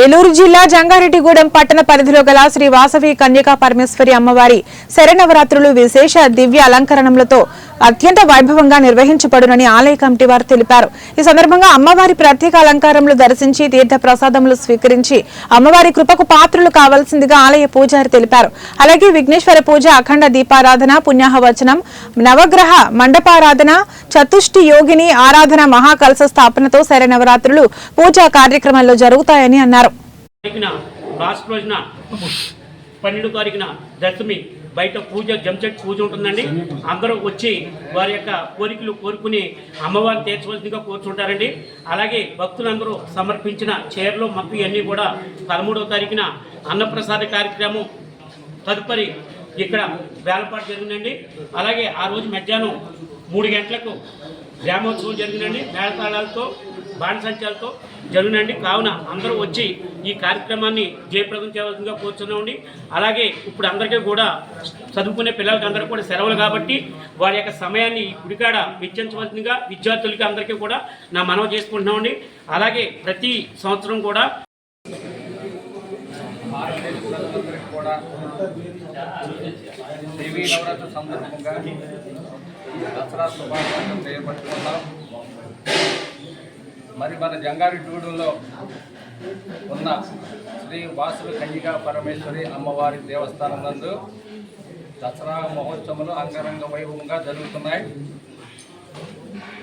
ఏలూరు జిల్లా జంగారెడ్డిగూడెం పట్టణ పరిధిలో గల శ్రీ వాసవి కన్యకా పరమేశ్వరి అమ్మవారి శరన్నవరాత్రులు విశేష దివ్య అలంకరణలతో అత్యంత వైభవంగా నిర్వహించబడునని ఆలయ కమిటీ వారు తెలిపారు. ఈ సందర్భంగా అమ్మవారి ప్రత్యేక అలంకారములు దర్శించి తీర్థ ప్రసాదములు స్వీకరించి అమ్మవారి కృపకు పాత్రులు కావాల్సిందిగా ఆలయ పూజారి తెలిపారు. అలాగే విఘ్నేశ్వర పూజ, అఖండ దీపారాధన, పుణ్యాహవచనం, నవగ్రహ మండపారాధన, చతుష్టి యోగిని ఆరాధన, మహాకలశ స్థాపనతో శరన్నవరాత్రులు పూజా కార్యక్రమాల్లో జరుగుతాయని అన్నారు. 12 తారీఖున దశమి బయట పూజ జంచెట్ పూజ ఉంటుందండి. అందరూ వచ్చి వారి యొక్క కోరికలు కోరుకుని అమ్మవారిని తీర్చవలసిందిగా కోరుచుంటారండి. అలాగే భక్తులందరూ సమర్పించిన చీరలు మత్తు ఇవన్నీ కూడా 13వ తారీఖున అన్నప్రసాద కార్యక్రమం తదుపరి ఇక్కడ వేలపాటు జరిగిందండి. అలాగే ఆ రోజు మధ్యాహ్నం 3 గంటలకు గ్రామోత్సవం జరిగిందండి. మేళతాళాలతో బాణసంచాలతో జరుగునండి. కావున అందరూ వచ్చి ఈ కార్యక్రమాన్ని జయప్రదం చేయవలసిందిగా కోరుతున్నామండి. అలాగే ఇప్పుడు అందరికీ కూడా చదువుకునే పిల్లలకి అందరికీ కూడా సెలవులు కాబట్టి వారి యొక్క సమయాన్ని గుడికాడ వెచ్చించవలసిందిగా విద్యార్థులకి అందరికీ కూడా నా మనవి చేసుకుంటున్నామండి. అలాగే ప్రతి సంవత్సరం కూడా దేవీ నవరాత్రి సందర్భంగా దసరా శుభాకాంక్షలు చేయబట్టుకున్నాం. మరి మన జంగారెడ్డిగూడెంలో ఉన్న శ్రీ వాసవి కన్యకా పరమేశ్వరి అమ్మవారి దేవస్థానం నందు దసరా మహోత్సవాలు అంగరంగ వైభవంగా జరుగుతున్నాయి.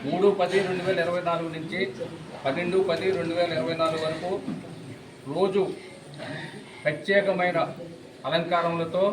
3/10/2024 నుంచి 12/10/2024 వరకు రోజు ప్రత్యేకమైన అలంకారములతో